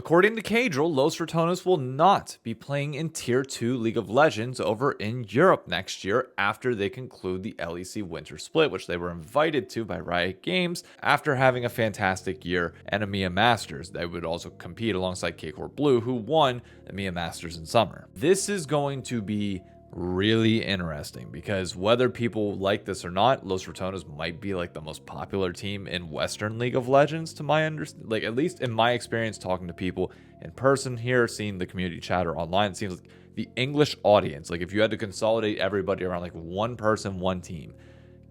According to Caedrel, Los Ratones will not be playing in Tier 2 League of Legends over in Europe next year after they conclude the LEC Winter Split, which they were invited to by Riot Games after having a fantastic year and EMEA Masters. They would also compete alongside K-Core Blue, who won EMEA Masters in summer. This is going to be really interesting because whether people like this or not, Los Ratones might be like the most popular team in Western League of Legends to my understanding. Like, at least in my experience talking to people in person here, seeing the community chatter online, it seems like the English audience, like if you had to consolidate everybody around like one person, one team,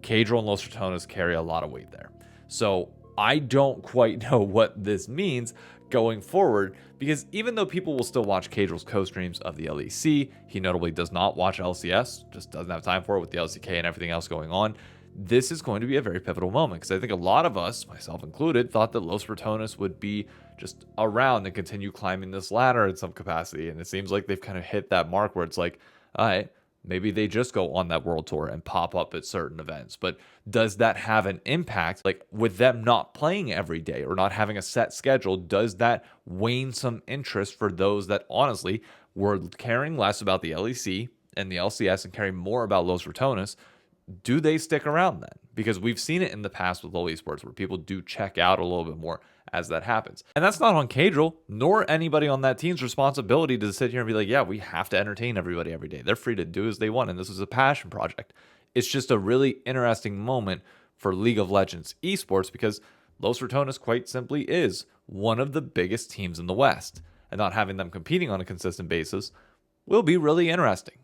Caedrel and Los Ratones carry a lot of weight there. So I don't quite know what this means going forward, because even though people will still watch Caedrel's co-streams of the LEC, he notably does not watch LCS, just doesn't have time for it with the LCK and everything else going on. This is going to be a very pivotal moment, because I think a lot of us, myself included, thought that Los Ratones would be just around and continue climbing this ladder in some capacity, and it seems like they've kind of hit that mark where it's like, all right, maybe they just go on that world tour and pop up at certain events. But does that have an impact? Like with them not playing every day or not having a set schedule, does that wane some interest for those that honestly were caring less about the LEC and the LCS and caring more about Los Ratones? Do they stick around then? Because we've seen it in the past with LoL Esports where people do check out a little bit more as that happens. And that's not on Caedrel, nor anybody on that team's responsibility to sit here and be like, yeah, we have to entertain everybody every day. They're free to do as they want, and this is a passion project. It's just a really interesting moment for League of Legends esports because Los Ratones quite simply is one of the biggest teams in the West, and not having them competing on a consistent basis will be really interesting.